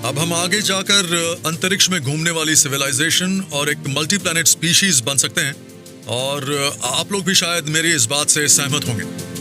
अब हम आगे जाकर अंतरिक्ष में घूमने वाली सिविलाइजेशन और एक मल्टी प्लैनेट स्पीशीज बन सकते हैं, और आप लोग भी शायद मेरी इस बात से सहमत होंगे।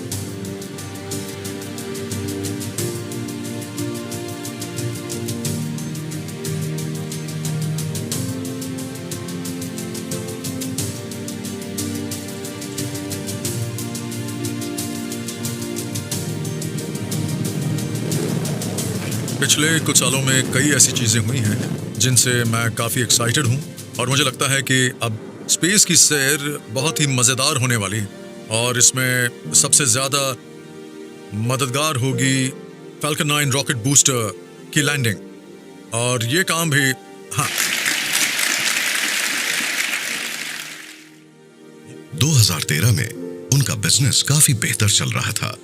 पिछले कुछ सालों में कई ऐसी चीज़ें हुई हैं जिनसे मैं काफ़ी एक्साइटेड हूँ, और मुझे लगता है कि अब स्पेस की सैर बहुत ही मज़ेदार होने वाली है, और इसमें सबसे ज़्यादा मददगार होगी फैल्कन 9 रॉकेट बूस्टर की लैंडिंग। और ये काम भी, हाँ, 2013 में उनका बिजनेस काफी बेहतर चल रहा था।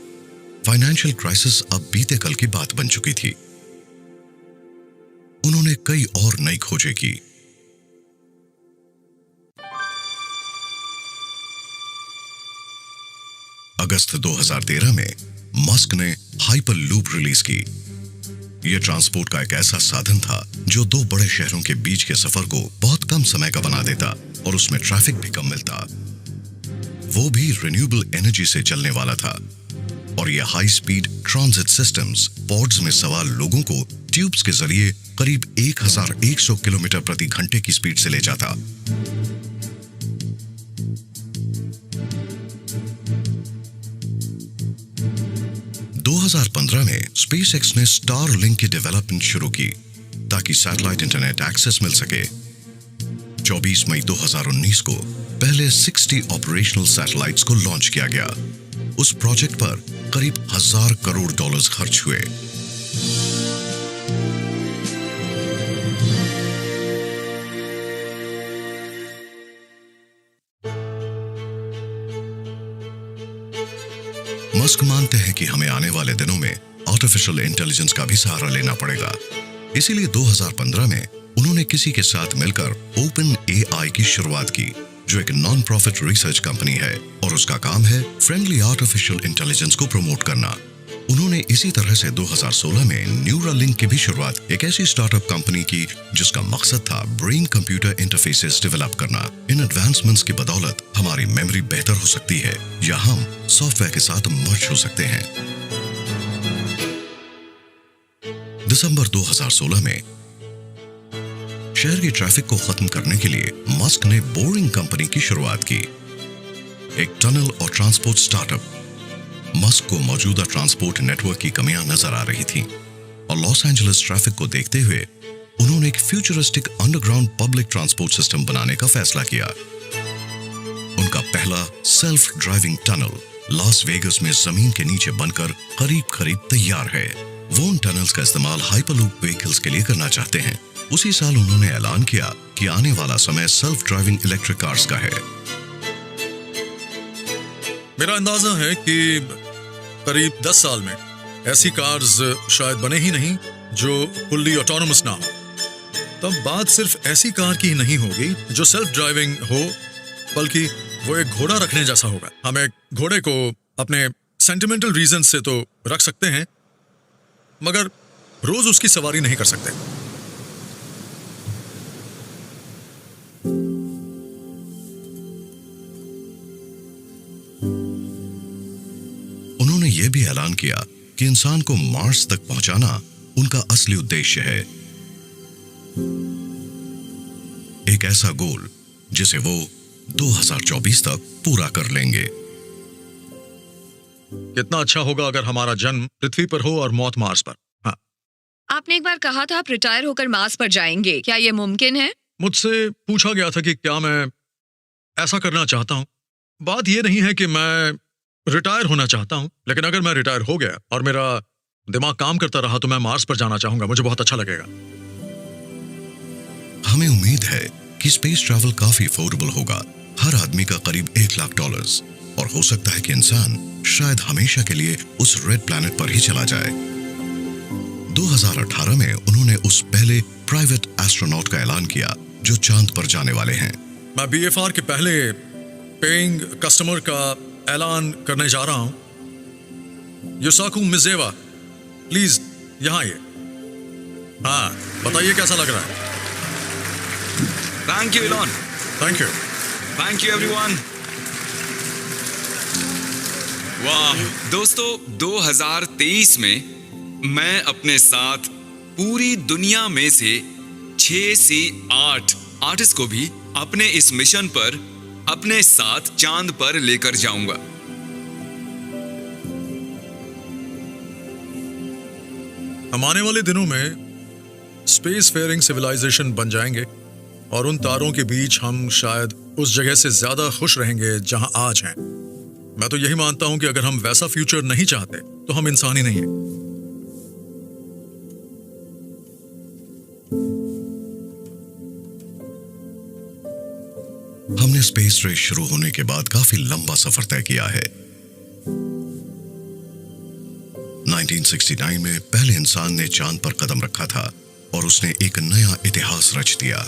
फाइनेंशियल क्राइसिस अब बीते कल की बात बन चुकी थी। उन्होंने कई और नई खोजें की। अगस्त 2013 में मस्क ने हाइपरलूप रिलीज की। यह ट्रांसपोर्ट का एक ऐसा साधन था जो दो बड़े शहरों के बीच के सफर को बहुत कम समय का बना देता और उसमें ट्रैफिक भी कम मिलता। वो भी रिन्यूएबल एनर्जी से चलने वाला था, और ये high speed transit systems pods में सवार लोगों को ट्यूब्स के जरिए करीब 1100 किलोमीटर प्रति घंटे की स्पीड से ले जाता। में SpaceX ने Starlink की डेवलपमेंट शुरू की ताकि सैटेलाइट इंटरनेट एक्सेस मिल सके। 24 मई 2019 को पहले 60 ऑपरेशनल सैटेलाइट्स को लॉन्च किया गया। उस प्रोजेक्ट पर करीब $1000 करोड़ खर्च हुए। मस्क मानते हैं कि हमें आने वाले दिनों में आर्टिफिशियल इंटेलिजेंस का भी सहारा लेना पड़ेगा। इसीलिए 2015 में उन्होंने किसी के साथ मिलकर ओपन AI की शुरुआत की, जो एक नॉन प्रॉफिट रिसर्च कंपनी है और उसका काम है फ्रेंडली आर्टिफिशियल इंटेलिजेंस को प्रमोट करना। उन्होंने इसी तरह से 2016 में न्यूरालिंक की भी शुरुआत एक ऐसी स्टार्टअप कंपनी की जिसका मकसद था ब्रेन कंप्यूटर इंटरफेसेस डेवलप करना। इन एडवांसमेंट्स की बदौलत हमारी मेमोरी बेहतर हो सकती है या हम सॉफ्टवेयर के साथ मर्ज हो सकते हैं। दिसंबर 2016 में शहर की ट्रैफिक को खत्म करने के लिए मस्क ने बोरिंग कंपनी की शुरुआत की, एक टनल और ट्रांसपोर्ट स्टार्टअप। मस्क को मौजूदा ट्रांसपोर्ट नेटवर्क की कमियां नजर आ रही थीं और लॉस एंजलिस ट्रैफिक को देखते हुए उन्होंने एक futuristic underground public transport system बनाने का फैसला किया। उनका पहला self driving tunnel Las Vegas में जमीन के नीचे बनकर करीब तैयार है। वो उन टनल्स का इस्तेमाल हाइपरलूप व्हीकल्स के लिए करना चाहते हैं। उसी साल उन्होंने ऐलान किया कि आने वाला समय सेल्फ ड्राइविंग इलेक्ट्रिक कार्स का है। मेरा अंदाजा है कि करीब 10 साल में ऐसी कार्स शायद बने ही नहीं जो फुल्ली ऑटोनोमस ना हो। तब बात सिर्फ ऐसी कार की ही नहीं होगी जो सेल्फ ड्राइविंग हो, बल्कि वो एक घोड़ा रखने जैसा होगा। हम एक घोड़े को अपने सेंटिमेंटल रीजन से तो रख सकते हैं, मगर रोज उसकी सवारी नहीं कर सकते। ऐलान किया कि इंसान को मार्स तक पहुंचाना उनका असली उद्देश्य है। एक ऐसा गोल जिसे वो 2024 तक पूरा कर लेंगे। कितना अच्छा होगा अगर हमारा जन्म पृथ्वी पर हो और मौत मार्स पर। हाँ, आपने एक बार कहा था आप रिटायर होकर मार्स पर जाएंगे, क्या ये मुमकिन है? मुझसे पूछा गया था कि क्या मैं ऐसा करना चाहता हूं। बात यह नहीं है कि मैं रिटायर होना चाहता हूं, लेकिन अगर मैं रिटायर हो गया और मेरा दिमाग काम करता रहा तो मैं मार्स पर जाना चाहूंगा। मुझे बहुत अच्छा लगेगा। हमें उम्मीद है कि स्पेस ट्रैवल काफी अफोर्डेबल होगा, हर आदमी का करीब $1 लाख, और हो सकता है कि इंसान शायद हमेशा के लिए उस रेड प्लैनेट पर ही चला जाए। 2018 में उन्होंने उस पहले प्राइवेट एस्ट्रोनॉट का ऐलान किया जो चांद पर जाने वाले हैं। मैं BFR के पहले पेइंग कस्टमर का ऐलान करने जा रहा हूं। युसाकु मिजेवा, प्लीज यहां आइए। हाँ, बताइए कैसा लग रहा है? Thank you Elon. Thank you. Thank you everyone. वाह दोस्तों, 2023 में मैं अपने साथ पूरी दुनिया में से 6 से 8 आर्टिस्ट को भी अपने इस मिशन पर अपने साथ चांद पर लेकर जाऊंगा। हम आने वाले दिनों में स्पेस फेयरिंग सिविलाइजेशन बन जाएंगे और उन तारों के बीच हम शायद उस जगह से ज्यादा खुश रहेंगे जहां आज हैं। मैं तो यही मानता हूं कि अगर हम वैसा फ्यूचर नहीं चाहते तो हम इंसान ही नहीं हैं। हमने स्पेस रेस शुरू होने के बाद काफी लंबा सफर तय किया है। 1969 में पहले इंसान ने चांद पर कदम रखा था और उसने एक नया इतिहास रच दिया।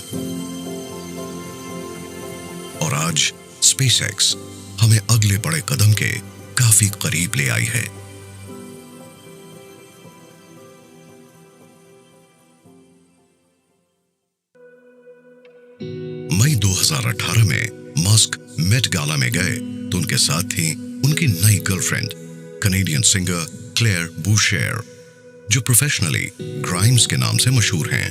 और आज स्पेसएक्स हमें अगले बड़े कदम के काफी करीब ले आई है। मई 2018 में मस्क मेट गाला में गए तो उनके साथ थी उनकी नई गर्लफ्रेंड, कनेडियन सिंगर क्लेयर बूशेर, जो प्रोफेशनली ग्राइम्स के नाम से मशहूर हैं।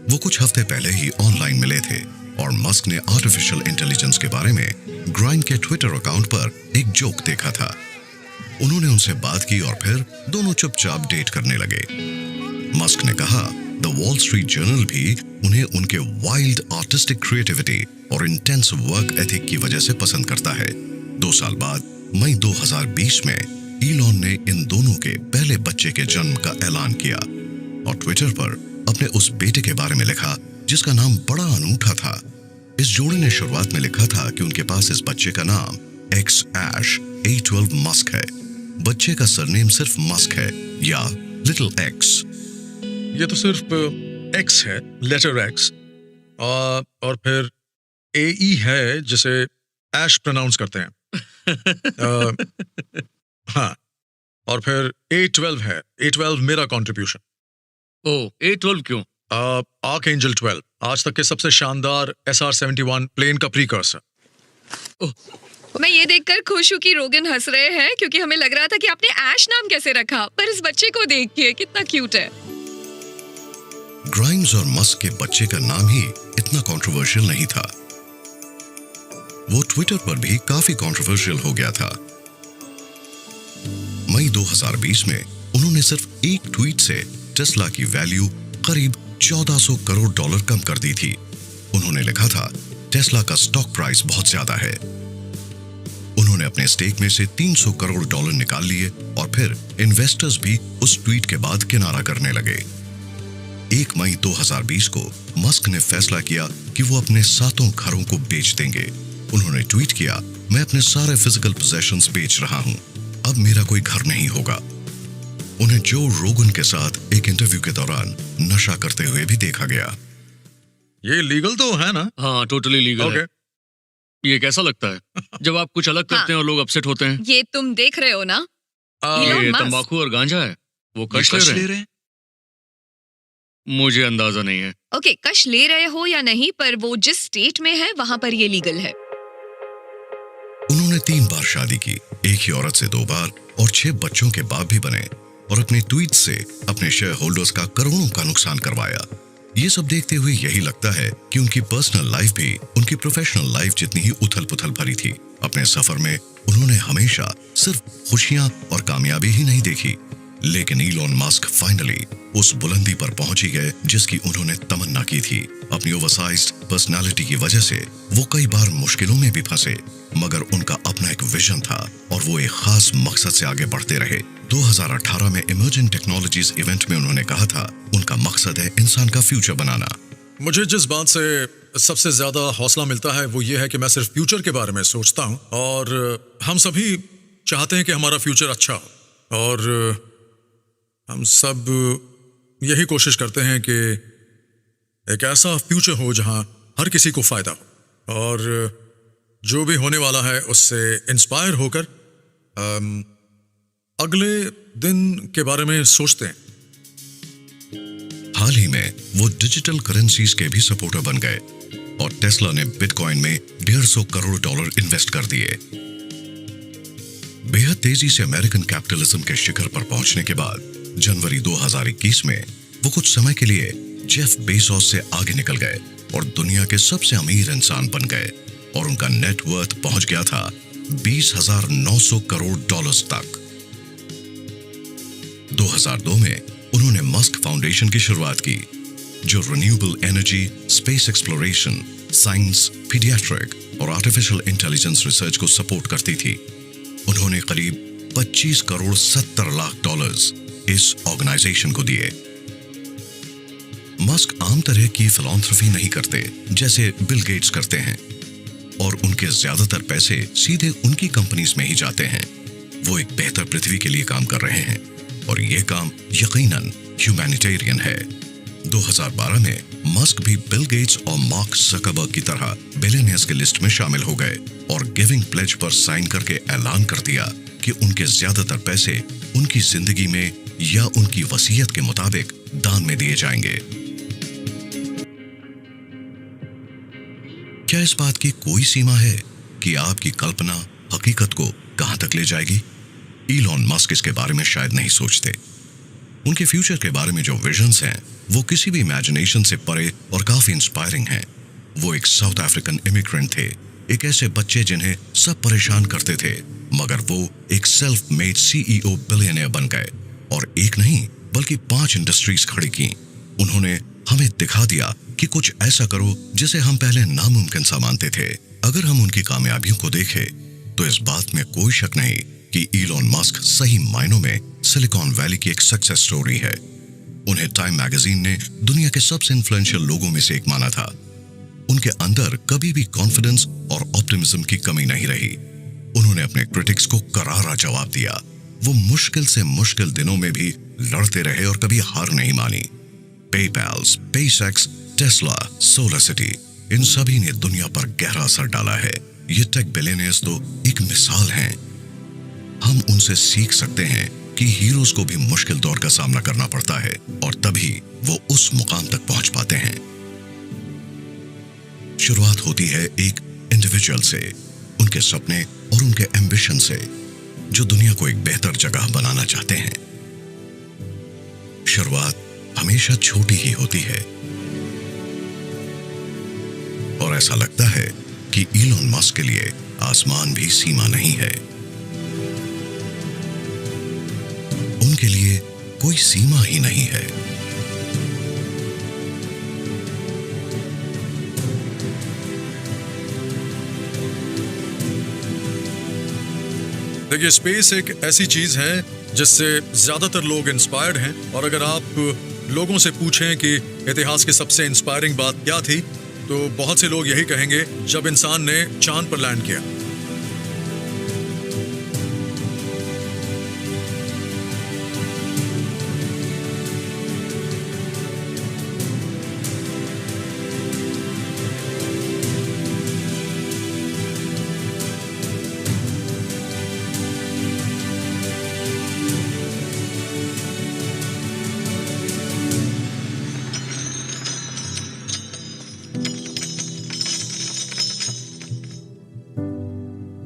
वो कुछ हफ्ते पहले ही ऑनलाइन मिले थे और मस्क ने आर्टिफिशियल इंटेलिजेंस के बारे में ग्राइम के ट्विटर अकाउंट पर एक जोक देखा था। उन्होंने उनसे बात की और फिर दोनों चुपचाप डेट करने लगे। मस्क ने कहा द वॉल स्ट्रीट जर्नल भी उन्हें उनके वाइल्ड आर्टिस्टिक क्रिएटिविटी और इंटेंस वर्क एथिक की वजह से पसंद करता है। 2 साल बाद मई 2020 में इलॉन ने इन दोनों के पहले बच्चे के जन्म का ऐलान किया और ट्विटर पर अपने उस बेटे के बारे में लिखा जिसका नाम बड़ा अनूठा था। इस जोड़े ने शुरुआत में लिखा था कि उनके पास इस बच्चे का नाम XAsh-A12 मस्क है। बच्चे का सरनेम सिर्फ मस्क है या लिटिल एक्स। ये तो सिर्फ X है, लेटर X, और फिर AE है जिसे ऐश प्रोनाउंस करते हैं। हाँ, और फिर A12 है। A12 मेरा कंट्रीब्यूशन। ओ, A12 क्यों? आर्कएंजल 12 आज तक के सबसे शानदार SR-71 प्लेन का प्रीकर्सर। मैं ये देखकर खुश हूँ कि रोगन हंस रहे हैं क्योंकि हमें लग रहा था कि आपने ऐश नाम कैसे रखा, पर इस बच्चे को देखिए कितना क्यूट है। ग्राइम्स और मस्क के बच्चे का नाम ही इतना कंट्रोवर्शियल नहीं था। वो ट्विटर पर भी काफी कंट्रोवर्शियल हो गया था। मई 2020 में उन्होंने सिर्फ एक ट्वीट से टेस्ला की वैल्यू करीब $1400 करोड़ कम कर दी थी। उन्होंने लिखा था टेस्ला का स्टॉक प्राइस बहुत ज्यादा है। उन्होंने अपने स्टेक में से $300 करोड़ निकाल लिए और फिर इन्वेस्टर्स भी उस ट्वीट के बाद किनारा करने लगे। 1 मई 2020 को मस्क ने फैसला किया कि वो अपने 7 घरों को बेच देंगे। उन्होंने ट्वीट किया, मैं अपने सारे फिजिकल पोजेशंस बेच रहा हूं, अब मेरा कोई घर नहीं होगा। उन्हें जो रोगन के साथ एक इंटरव्यू के दौरान नशा करते हुए भी देखा गया। ये लीगल तो है ना? हाँ, टोटली लीगल है। ये कैसा लगता है जब आप कुछ अलग करते हैं और लोग अपसेट होते हैं? ये तुम देख रहे हो ना? ये तंबाकू और गांजा है, वो कश ले रहे हैं। मुझे अंदाजा नहीं है। ओके, कश ले रहे हो या नहीं, पर वो जिस स्टेट में है वहां पर ये लीगल है। उन्होंने 3 बार शादी की, एक ही औरत से 2 बार और 6 बच्चों के बाप भी बने और अपने ट्वीट से अपने शेयर होल्डर्स का करोड़ों का नुकसान करवाया। ये सब देखते हुए यही लगता है कि उनकी पर्सनल लाइफ भी उनकी प्रोफेशनल लाइफ जितनी ही उथल-पुथल भरी थी। अपने सफर में उन्होंने हमेशा सिर्फ खुशियां और कामयाबी ही नहीं देखी, लेकिन इलॉन मस्क फाइनली उस बुलंदी पर पहुंच ही गए जिसकी उन्होंने तमन्ना की थी। अपनी ओवरसाइज्ड पर्सनालिटी की वजह से वो कई बार मुश्किलों में भी फंसे, मगर उनका अपना एक विजन था और वो एक खास मकसद से आगे बढ़ते रहे। 2018 में इमर्जिंग टेक्नोलॉजीज इवेंट में उन्होंने कहा था, उनका मकसद है इंसान का फ्यूचर बनाना। मुझे जिस बात से सबसे ज्यादा हौसला मिलता है वो ये है कि मैं सिर्फ फ्यूचर के बारे में सोचता हूँ और हम सभी चाहते हैं कि हमारा फ्यूचर अच्छा हो और हम सब यही कोशिश करते हैं कि एक ऐसा फ्यूचर हो जहां हर किसी को फायदा हो और जो भी होने वाला है उससे इंस्पायर होकर अगले दिन के बारे में सोचते हैं। हाल ही में वो डिजिटल करेंसीज के भी सपोर्टर बन गए और टेस्ला ने बिटकॉइन में $150 करोड़ इन्वेस्ट कर दिए। बेहद तेजी से अमेरिकन कैपिटलिज्म के शिखर पर पहुंचने के बाद जनवरी 2021 में वो कुछ समय के लिए जेफ बेजोस से आगे निकल गए और दुनिया के सबसे अमीर इंसान बन गए और उनका नेट वर्थ पहुंच गया था $20,900 करोड़ तक। 2002 में उन्होंने मस्क फाउंडेशन की शुरुआत की, जो renewable energy, space exploration, science, paediatric और आर्टिफिशियल इंटेलिजेंस रिसर्च को सपोर्ट करती थी। उन्होंने करीब $25 करोड़ 70 लाख इस ऑर्गेनाइजेशन को दिए। मस्क आम तरह की फिलॉन्थ्रफी नहीं करते जैसे बिल गेट्स करते हैं और उनके ज्यादातर पैसे सीधे उनकी कंपनीज में ही जाते हैं। वो एक बेहतर पृथ्वी के लिए काम कर रहे हैं और ये काम यकीनन ह्यूमैनिटेरियन है। 2012 में मस्क भी बिल गेट्स और मार्क ज़करबर्ग की तरह बिलियनियर्स की लिस्ट में शामिल हो गए और गिविंग प्लेज पर साइन करके ऐलान कर दिया कि उनके ज्यादातर पैसे उनकी जिंदगी में या उनकी वसीयत के मुताबिक दान में दिए जाएंगे। क्या इस बात की कोई सीमा है कि आपकी कल्पना हकीकत को कहां तक ले जाएगी? इलॉन मस्क इसके बारे में शायद नहीं सोचते। उनके फ्यूचर के बारे में जो विजन्स हैं वो किसी भी इमेजिनेशन से परे और काफी इंस्पायरिंग हैं। वो एक साउथ अफ्रीकन इमिग्रेंट थे, एक ऐसे बच्चे जिन्हें सब परेशान करते थे, मगर वो एक सेल्फ मेड CEO बिलियनियर बन गए और एक नहीं बल्कि 5 इंडस्ट्रीज खड़ी की। उन्होंने हमें दिखा दिया कि कुछ ऐसा करो जिसे हम पहले नामुमकिन सा मानते थे। अगर हम उनकी कामयाबियों को देखें तो इस बात में कोई शक नहीं कि इलॉन मस्क सही मायनों में सिलिकॉन वैली की एक सक्सेस स्टोरी है। उन्हें टाइम मैगजीन ने दुनिया के सबसे इन्फ्लुएंशियल लोगों में से एक माना था। उनके अंदर कभी भी कॉन्फिडेंस और ऑप्टिमिज्म की कमी नहीं रही। उन्होंने अपने क्रिटिक्स को करारा जवाब दिया। वो मुश्किल से मुश्किल दिनों में भी लड़ते रहे और कभी हार नहीं मानी। PayPal, SpaceX, Tesla, solar city, इन सभी ने दुनिया पर गहरा असर डाला है। ये टेक बिलियनियर्स तो एक मिसाल हैं। हम उनसे सीख सकते हैं कि हीरोज को भी मुश्किल दौर का सामना करना पड़ता है और तभी वो उस मुकाम तक पहुंच पाते हैं। शुरुआत होती है एक इंडिविजुअल से, उनके सपने और उनके एम्बिशन से, जो दुनिया को एक बेहतर जगह बनाना चाहते हैं। शुरुआत हमेशा छोटी ही होती है और ऐसा लगता है कि इलॉन मस्क के लिए आसमान भी सीमा नहीं है। उनके लिए कोई सीमा ही नहीं है। देखिए, स्पेस एक ऐसी चीज है जिससे ज्यादातर लोग इंस्पायर्ड हैं और अगर आप लोगों से पूछें कि इतिहास की सबसे इंस्पायरिंग बात क्या थी तो बहुत से लोग यही कहेंगे जब इंसान ने चांद पर लैंड किया।